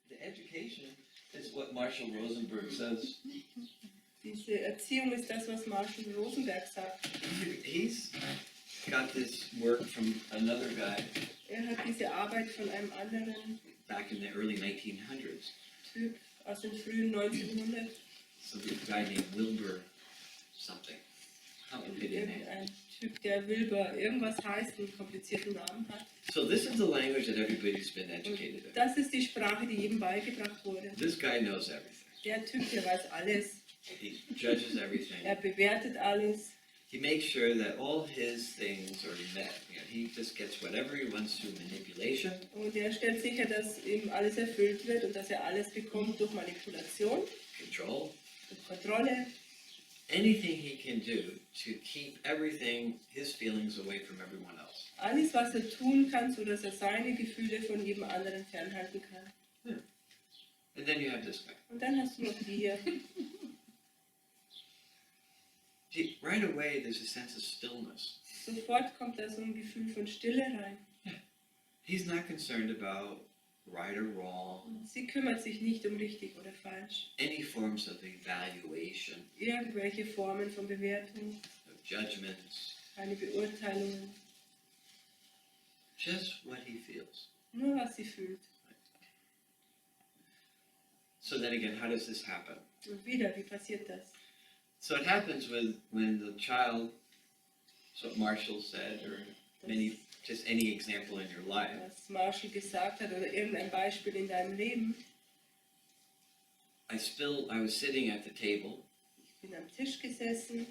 the education is what Marshall Rosenberg says. Diese Erziehung ist das, was Marshall Rosenberg sagt. He's got this work from another guy. Hat diese Arbeit von einem anderen Back in the early 1900s. Typ aus den frühen 1900. So the guy named Waldberg something. Ein Typ, der Wilbur irgendwas heißt, einen komplizierten Namen hat. So this is the language that everybody's been educated in. Das ist die Sprache, die jedem beigebracht wurde. This guy knows everything. Der Typ, der weiß alles. He judges everything. Bewertet alles. He makes sure that all his things are met. You know, he just gets whatever he wants through manipulation. Und er stellt sicher, dass ihm alles erfüllt wird und dass er alles bekommt durch Manipulation, Control. durch Kontrolle. Anything he can do to keep everything, his feelings away from everyone else. Alles, was er tun kann, so dass er seine Gefühle von jedem anderen fernhalten kann. Yeah. And then you have this guy. Und dann hast du noch die hier. Right away, there's a sense of stillness. Sofort kommt da so ein Gefühl von Stille rein. Yeah. He's not concerned about right or wrong. Sie kümmert sich nicht um richtig oder falsch. Any forms of evaluation. Irgendwelche Formen von Bewertung. Of judgments. Keine Beurteilungen. Just what he feels. Nur was sie fühlt. So then again, how does this happen? Und wieder, wie passiert das? So it happens when the child, that's what Marshall said, or just any example in your life. Was Marshall gesagt hat oder irgendein Beispiel in deinem Leben. I was sitting at the table. Ich bin am Tisch gesessen.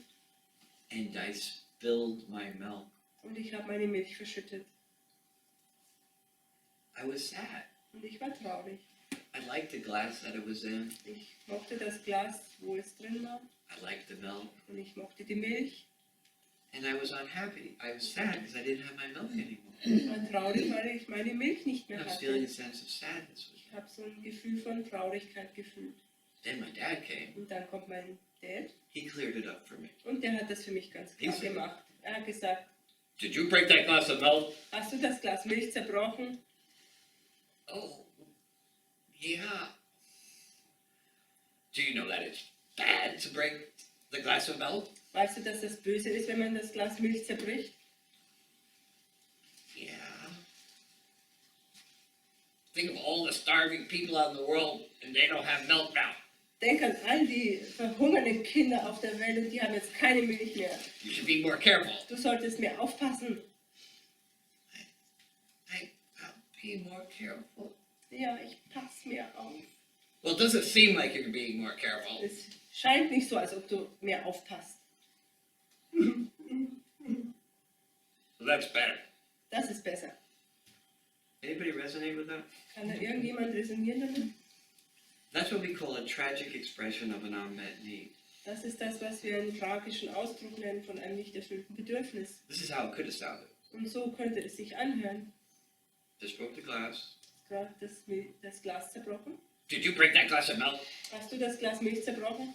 And I spilled my milk. Und ich habe meine Milch verschüttet. I was sad. Und ich war traurig. I liked the glass that it was in. Ich mochte das Glas, wo es drin war. I liked the milk. Und ich mochte die Milch. And I was unhappy. I was sad because I didn't have my milk anymore. Ich war traurig, weil ich meine Milch nicht mehr I was feeling a hatte. sense of sadness. Ich habe so ein Gefühl von Traurigkeit gefühlt. Then my dad came. Und dann kommt mein Dad. He cleared it up for me. Und der hat das für mich ganz klar gemacht. Er hat gesagt, Did you break that glass of milk? hast du das Glas Milch zerbrochen? Oh, yeah. Do you know that it's bad to break the glass of milk? Weißt du, dass das böse ist, wenn man das Glas Milch zerbricht? Yeah. Think of all the starving people out in the world and they don't have milk now. Denk an all die verhungernden Kinder auf der Welt und die haben jetzt keine Milch mehr. You should be more careful. Du solltest mehr aufpassen. I'll be more careful. Ja, ich passe mehr auf. Well, it doesn't seem like you're being more careful. Es scheint nicht so, als ob du mehr aufpasst. So that's better. Das ist besser. Anybody resonate with that? Kann da irgendjemand resonieren damit? That's what we call a tragic expression of an unmet need. Das ist das, was wir einen tragischen Ausdruck nennen von einem nicht erfüllten Bedürfnis. This is how it could have sounded. Und so könnte es sich anhören. Just broke the glass. Gerade das Glas zerbrochen. Did you break that glass of milk? Hast du das Glas Milch zerbrochen?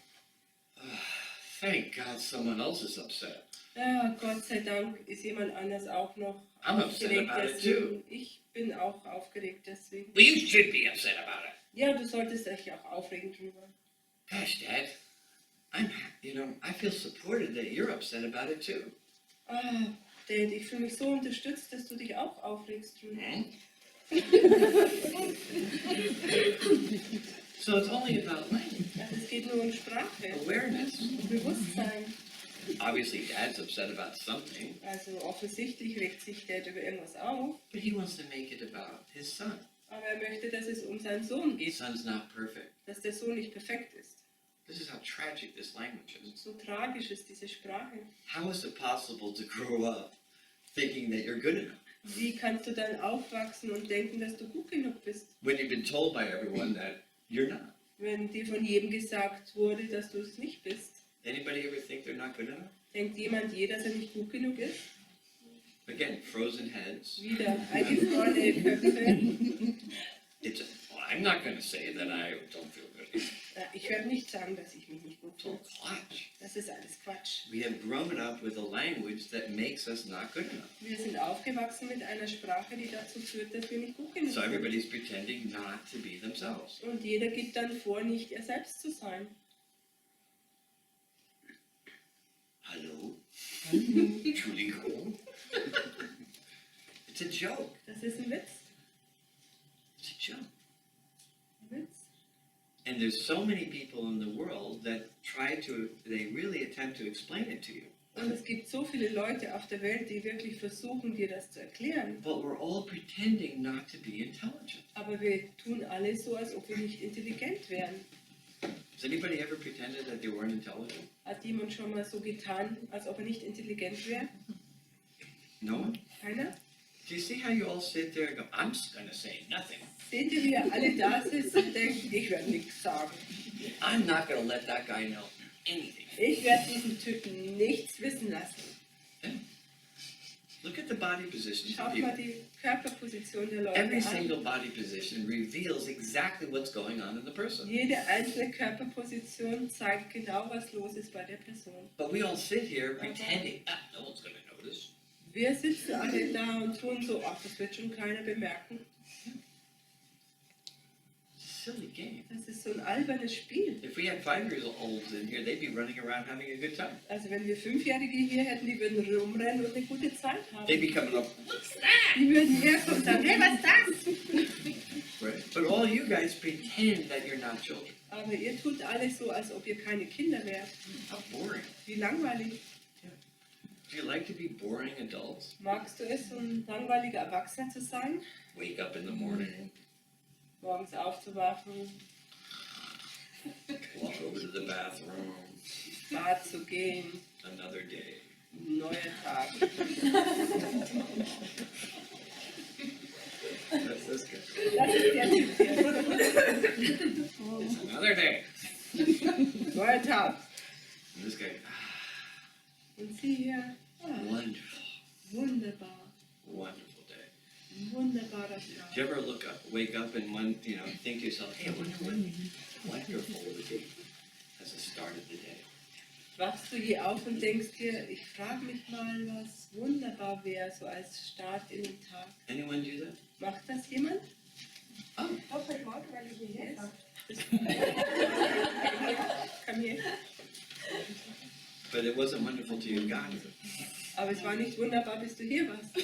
Thank God someone else is upset. Ja, Gott sei Dank ist jemand anders auch noch I'm upset aufgeregt about it deswegen. too. Ich bin auch aufgeregt deswegen. Well, you should be upset about it. Ja, du solltest dich auch aufregen drüber. Gosh, Dad, I feel supported that you're upset about it too. Ah, Dad, ich fühle mich so unterstützt, dass du dich auch aufregst drüber. So it's only about language. Also es geht nur um Sprache, Awareness. um Bewusstsein. Obviously, Dad's upset about something, Also offensichtlich regt sich Dad über irgendwas auf, but he wants to make it about his son. aber er möchte, dass es um seinen Sohn His geht, son's not perfect. dass der Sohn nicht perfekt ist. This is how tragic this language is. So tragisch ist diese Sprache. How is it possible to grow up thinking that you're good enough Wie kannst du dann aufwachsen und denken, dass du gut genug bist, when you've been told by everyone that you're not? wenn dir von jedem gesagt wurde, dass du es nicht bist? Anybody ever think they're not good enough? Denkt jemand je, dass er nicht gut genug ist? Again, frozen heads. Wieder eingefrorene Köpfe. Well, I'm not going to say that I don't feel good. Ich werde nicht sagen, dass ich mich nicht gut It's all fühle. clutch. Das ist alles Quatsch. We have grown up with a language that makes us not good enough. Wir sind aufgewachsen mit einer Sprache, die dazu führt, dass wir nicht gut genug So sind. everybody's pretending not to be themselves. Und jeder gibt dann vor, nicht er selbst zu sein. Hallo? Entschuldigung. It's a joke. Das ist ein Witz. It's a joke. Ein Witz. And there's so many people in the world that they really attempt to explain it to you. Und es gibt so viele Leute auf der Welt, die wirklich versuchen, dir das zu erklären. But we're all pretending not to be intelligent. Aber wir tun alle so, als ob wir nicht intelligent wären. Has anybody ever pretended that they weren't intelligent? Hat jemand schon mal so getan, als ob er nicht intelligent wäre? No one? Keiner? Do you see how you all sit there and go, I'm just going to say nothing. Seht ihr, wie ihr alle da sitzen und denkt, ich werde nichts sagen. I'm not going to let that guy know anything. Ich werde diesen Typen nichts wissen lassen. Look at the body positions of Schaut people. mal die Körperposition der Leute Every an. single body position reveals exactly what's going on in the person. Jede einzelne Körperposition zeigt genau, was los ist bei der Person. But we all sit here pretending, no one's going to notice. Wir sitzen alle da und tun so, ach, das wird schon keiner bemerken. Silly game. Das ist so ein albernes Spiel. If we had 5-year-olds in here, they'd be running around having a good time. Also wenn wir Fünfjährige hier hätten, die würden rumrennen und eine gute Zeit haben. They'd be coming up, what's that? Die würden herkommen und sagen, hey, was ist das? Right? But all you guys pretend that you're not children. Aber ihr tut alles so, als ob ihr keine Kinder wärt. How boring. Wie langweilig. Do you like to be boring adults? Magst du es, so ein langweiliger Erwachsener zu sein? Wake up in the morning, Morgens aufzuwachen, walk over to the bathroom, ins Bad zu gehen, another day. ein neuer Tag. That's this guy. Das ist der Typ hier. It's another day. Neuer Tag. And this guy, Und sie hier, wonderful, wunderbar, wonderful day. ein wunderbarer Do Tag. you ever wake up and think to yourself, hey, I wonder what wonderful would be as the start of the day? Wachst du je auf und denkst dir, ich frage mich mal, was wunderbar wäre, so als Start in den Tag. Anyone do that? Macht das jemand? Oh, Doch, heute Morgen, weil ich hierher kam. Komm hier. but it wasn't wonderful till you got here. Aber es war nicht wunderbar, bis du hier warst.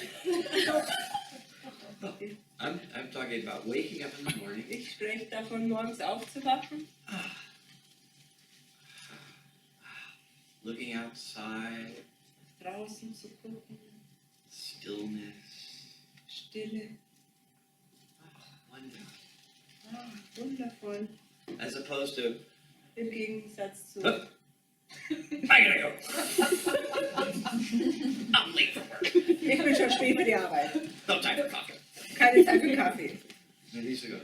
I'm talking about waking up in the morning. Ich spreche davon, morgens aufzuwachen, Looking outside, draußen zu gucken, stillness. Stille. Wonderful. Ah, wundervoll. As opposed to, Im Gegensatz zu, I gotta go. I'm late for work. ich bin schon spät für die Arbeit. No time for coffee. Keine Zeit für Kaffee. And these go.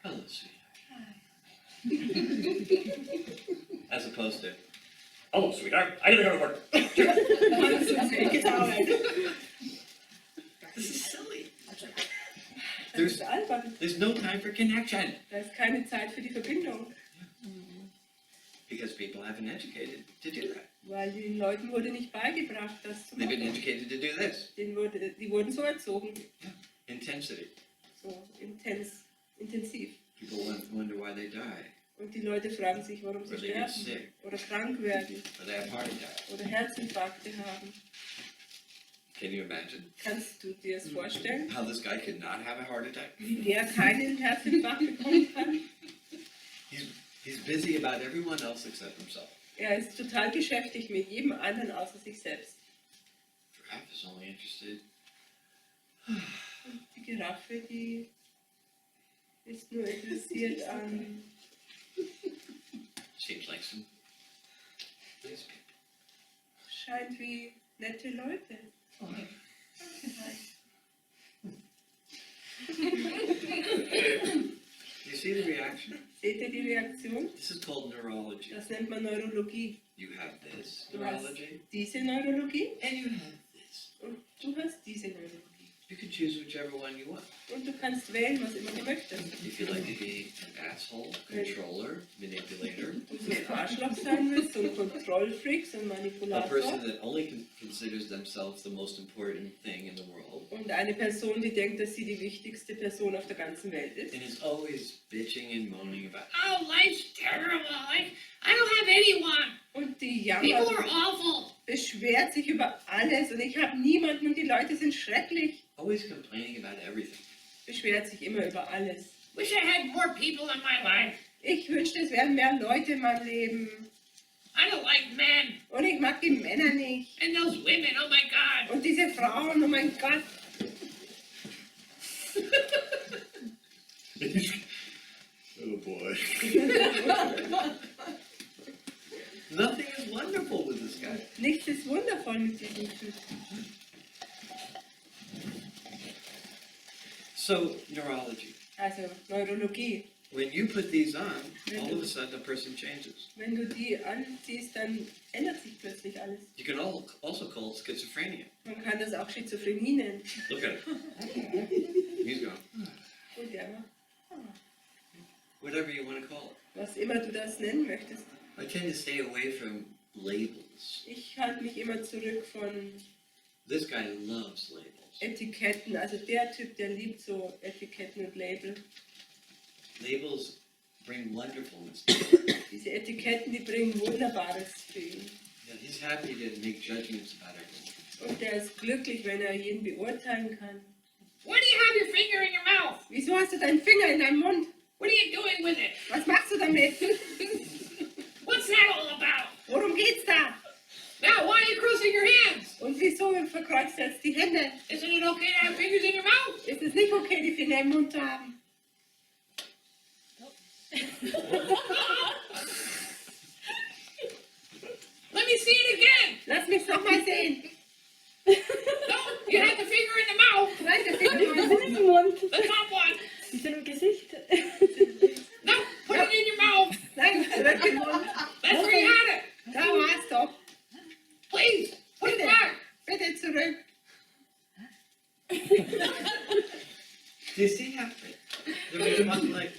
Hello, sweetheart. As opposed to, hello, sweetheart. I gotta go to work. Ich gehe zur Arbeit. This is silly. Das ist albern. There's no time for connection Da ist keine Zeit für die Verbindung. because people haven't educated to do that. Weil den Leuten wurde nicht beigebracht, das zu They've been machen. educated to do this. Die wurden so erzogen, Intensity. so intensiv. People wonder why they die, Und die Leute fragen sich, warum sie or they get sterben sick, oder krank werden or they have heart attacks. oder Herzinfarkte haben. Can you imagine Kannst du dir das vorstellen, how this guy could not have a heart attack? wie der keinen Herzinfarkt bekommen kann? He's busy about everyone else except himself. Er ist total beschäftigt mit jedem anderen außer sich selbst. Giraffe is only interested. Und die Giraffe, die ist nur interessiert an, Seems like some nice people. scheint wie nette Leute. You see the reaction? Seht ihr die Reaktion? This is called neurology. Das nennt man Neurologie. You have this Du hast neurology, diese Neurologie and you have this. und du hast diese Neurologie. You can choose whichever one you want. Und du kannst wählen, was immer du möchtest. If you like to be an asshole, controller, manipulator, Du so ein Arschloch sein willst, so ein Kontrollfreak, so ein a Manipulator. person that only considers themselves the most important thing in the world, Und eine Person, die denkt, dass sie die wichtigste Person auf der ganzen Welt ist. and is always bitching and moaning about, Oh, life's terrible. I don't have anyone. Und die People jammert, are awful. beschwert sich über alles und ich habe niemanden und die Leute sind schrecklich. always complaining about everything. Beschwert sich immer über alles. Wish I had more people in my life. Ich wünschte, es wären mehr Leute in meinem Leben. I don't like men. Und ich mag die Männer nicht. And those women, oh my God. Und diese Frauen, oh mein Gott. Oh boy. Nothing is wonderful with this guy. Nichts ist wundervoll mit diesem Typ. So, neurology. Also Neurologie. When you put these on, all of a sudden a person changes. Wenn du die anziehst, dann ändert sich plötzlich alles. You can also call it schizophrenia. Man kann das auch Schizophrenie nennen. Look at him. He's gone. Und der macht, Whatever you want to call it. was immer du das nennen möchtest. I tend to stay away from labels. Ich halte mich immer zurück von This guy loves labels. Etiketten. Also der Typ, der liebt so Etiketten und Label. Labels bring wonderfulness. Diese Etiketten, die bringen Wunderbares für ihn. Yeah, he's happy to make judgments about everything. Und der ist glücklich, wenn er jeden beurteilen kann. Why do you have your finger in your mouth? Wieso hast du deinen Finger in deinem Mund? What are you doing with it? Was machst du damit? What's that all about? Worum geht's da? Now, why are you crossing your hands? Und wieso verkreuzt du jetzt die Hände? Isn't it okay to have fingers in your mouth? Ist es nicht okay, die Finger im Mund zu haben? Let me see it again. Lass mich noch mal sehen. No, you have the finger in the mouth. Nein, der Finger im Mund. Im Mund. The top one. Ist er im Gesicht? No, put it in your mouth. Nein, zurück im Mund. That's where you had it. Da war's doch. Please, put it Bitte, back. bitte zurück. Do you see how like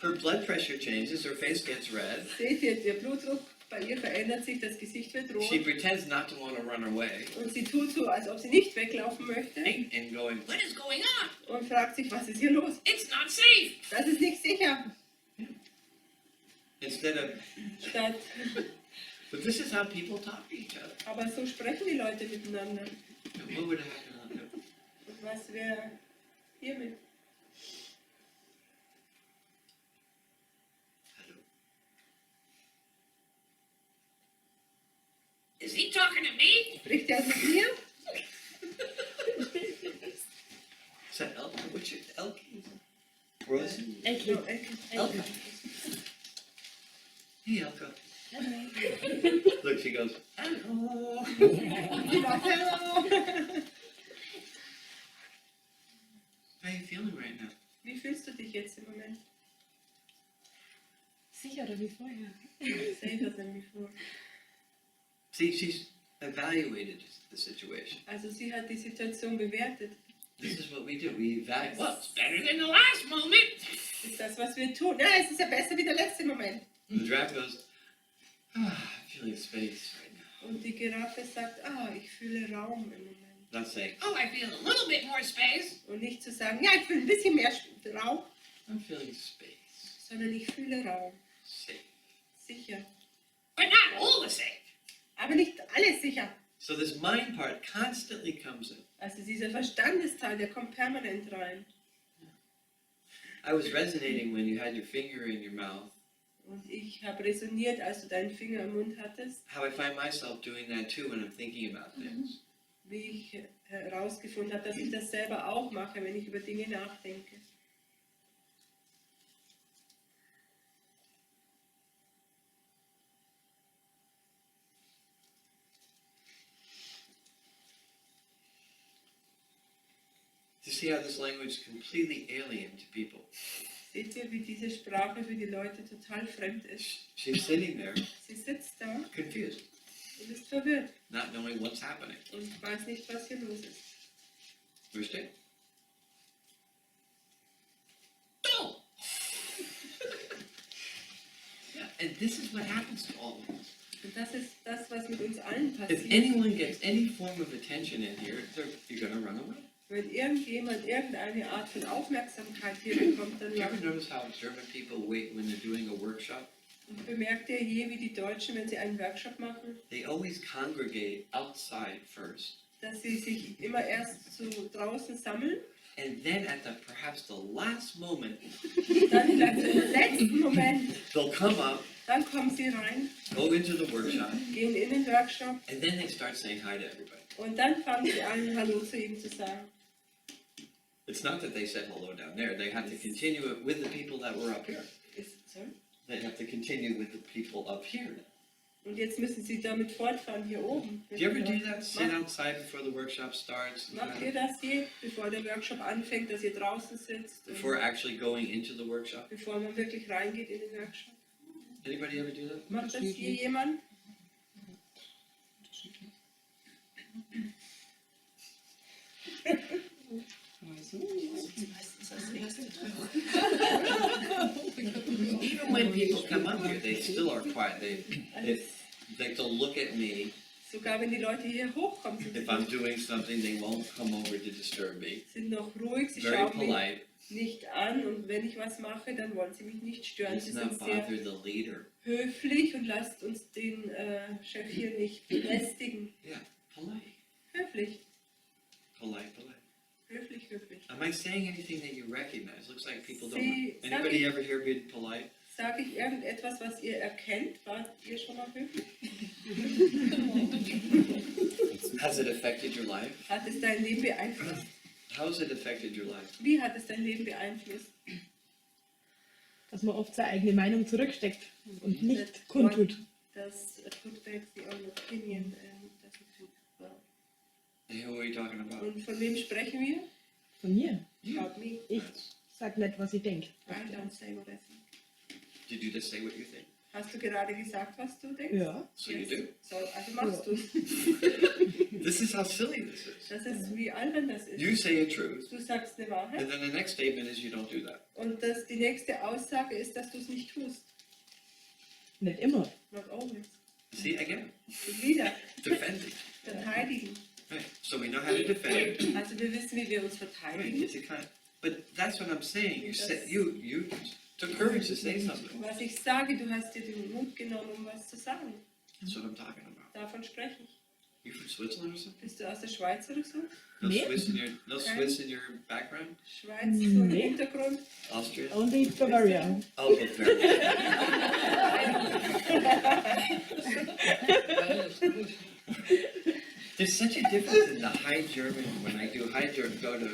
her blood pressure changes, her face gets red. Seht ihr, der Blutdruck bei ihr verändert sich, das Gesicht wird rot. She pretends not to want to run away Und sie tut so, als ob sie nicht weglaufen möchte. and going, What is going on? Und fragt sich, was ist hier los? It's not safe. Das ist nicht sicher. instead of, Statt, but this is how people talk to each other. aber so sprechen die Leute miteinander. What would happen? Und was wäre hiermit? Is he talking to me? Spricht er mit mir? Is that Elka? What's your Elka? Rose? Elke. Oh, Elke. Elka. Hey, Elka. Look, she goes, hello. Hallo. How are you feeling right now? Wie fühlst du dich jetzt im Moment? Sicherer wie vorher. Safer than before. See, she's evaluated the situation. Also sie hat die Situation bewertet. This is what we do. We evaluate. Well, it's better than the last moment. Das ist das, was wir tun. Ja, es ist ja besser wie der letzte Moment. The giraffe goes, I'm feeling space right now. Und die Giraffe sagt, ich fühle Raum im Moment. Not saying, Oh, I feel a little bit more space. Und nicht zu sagen, ja, ich fühle ein bisschen mehr Raum, I'm feeling space. sondern ich fühle Raum. Safe. Sicher. But not all the same. Aber nicht alles sicher. So this mind part constantly comes in. Also dieser Verstandesteil, der kommt permanent rein. I was resonating when you had your finger in your mouth. Und ich habe resoniert, als du deinen Finger im Mund hattest, How I find myself doing that too when I'm thinking about things. wie ich herausgefunden habe, dass ich das selber auch mache, wenn ich über Dinge nachdenke. You see how this language is completely alien to people. Seht ihr, wie diese Sprache für die Leute total fremd ist? She's sitting there, Sie sitzt da confused, und ist verwirrt not knowing what's happening. und weiß nicht, was hier los ist. Versteht? No! Yeah, and this is what happens to all of us. Und das ist das, was mit uns allen If passiert. anyone gets any form of attention in here, you're gonna run away. Wenn irgendjemand irgendeine Art von Aufmerksamkeit hier bekommt, dann Do you ever läuft. notice how German people wait when they're doing a workshop? Und bemerkt ihr je, wie die Deutschen, wenn sie einen Workshop machen, They always congregate outside first. dass sie sich immer erst so draußen sammeln, And then at perhaps the last moment, dann vielleicht im letzten Moment, they'll come up, dann kommen sie rein, go into the workshop, gehen in den Workshop and then they start saying hi to everybody. und dann fangen sie an, Hallo zu ihm zu sagen. It's not that they said hello down there, they have to continue it with the people that were up here. Sorry? They have to continue with the people up here. Und jetzt müssen sie damit fortfahren hier oben. Do you ever do that? Sit outside before the workshop starts? Macht ihr das je, bevor der Workshop anfängt, dass ihr draußen sitzt? Und Before actually going into the workshop? bevor man wirklich reingeht in den Workshop? Anybody ever do that? Macht das hier jemand? Even when people come up here, they still are quiet. They'll look at me. Sogar wenn die Leute hier hochkommen, sind If sie I'm doing something, they won't come over to disturb me. sind noch ruhig, sie Very schauen mich polite. nicht an und wenn ich was mache, dann wollen sie mich nicht stören. Sie Let's sind not sehr bother the leader. höflich und lasst uns den Chef hier nicht belästigen. Yeah, polite. Höflich, Polite, polite. höflich, höflich. Am I saying anything that you recognize? Looks like people don't. See, Anybody ever hear being polite? Sage ich irgendetwas, was ihr erkennt? Wart ihr schon mal höflich? Has it affected your life? Hat es dein Leben beeinflusst? How has it affected your life? Wie hat es dein Leben beeinflusst? Dass man oft seine eigene Meinung zurücksteckt und nicht kundtut. Das put back the own opinion. Hey, who are you talking about? Und von wem sprechen wir? Von mir. About me. Ich sag nicht, was ich denke. I don't say what I think. Did you just say what you think? Hast du gerade gesagt, was du denkst? Ja. So you do. So, also machst du es. This is how silly this is. Das ist, wie albern das ist. You say a truth, Du sagst eine Wahrheit and then the next statement is you don't do that. und die nächste Aussage ist, dass du es nicht tust. Nicht immer. Not always. See, again, Und wieder defending. verteidigen. Right. So we know how to defend. Also wir wissen, wie wir uns Right. verteidigen. It's a kind. But that's what I'm saying. You took courage to say something. Was ich sage, du hast dir den Mut genommen, um was zu sagen. That's what I'm talking about. Davon spreche ich. You from Switzerland or something? Bist du aus der Schweiz oder so? No Nee. Swiss in your background? Schweiz so im Nee. Hintergrund? Austria? Only Bavaria. Oh, Bavaria. There's such a difference in the High German when I do High German, go to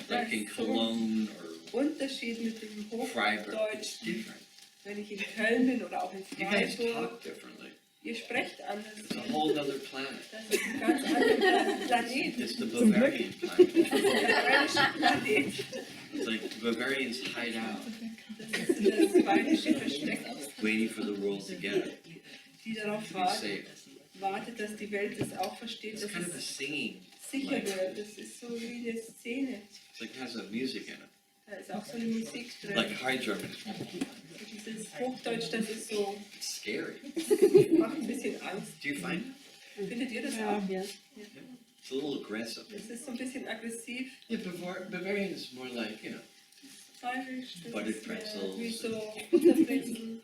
like in Cologne or Unterschied mit dem Freiburg. It's Hochdeutsch, different. wenn ich in Köln bin oder auch in You guys Freiburg. talk differently. Ihr sprecht anders. It's a whole other planet. Das ist ein ganz anderer Planet. It's the Zum Glück. Bavarian planet. Das ist ein bayerischer Planet. It's like Bavarians hide out, Das ist das bayerische Versteck, waiting for the world to get it, die darauf to be saved. wartet, dass die Welt es auch versteht, It's dass kind of a es singing. sicher wird. Das ist so wie eine Szene. It's like it has a music in it, Da ist auch so eine Musik drin. like High German. Dieses Hochdeutsch, das ist so, It's scary. macht ein bisschen Angst. Do you find it? Findet ihr das Ja. auch? Ja. It's a little aggressive. Das ist so ein bisschen aggressiv. Yeah, Bavarian is more like, you know, Bayerisch, das Buttered ist pretzels. wie so Butterbrezel.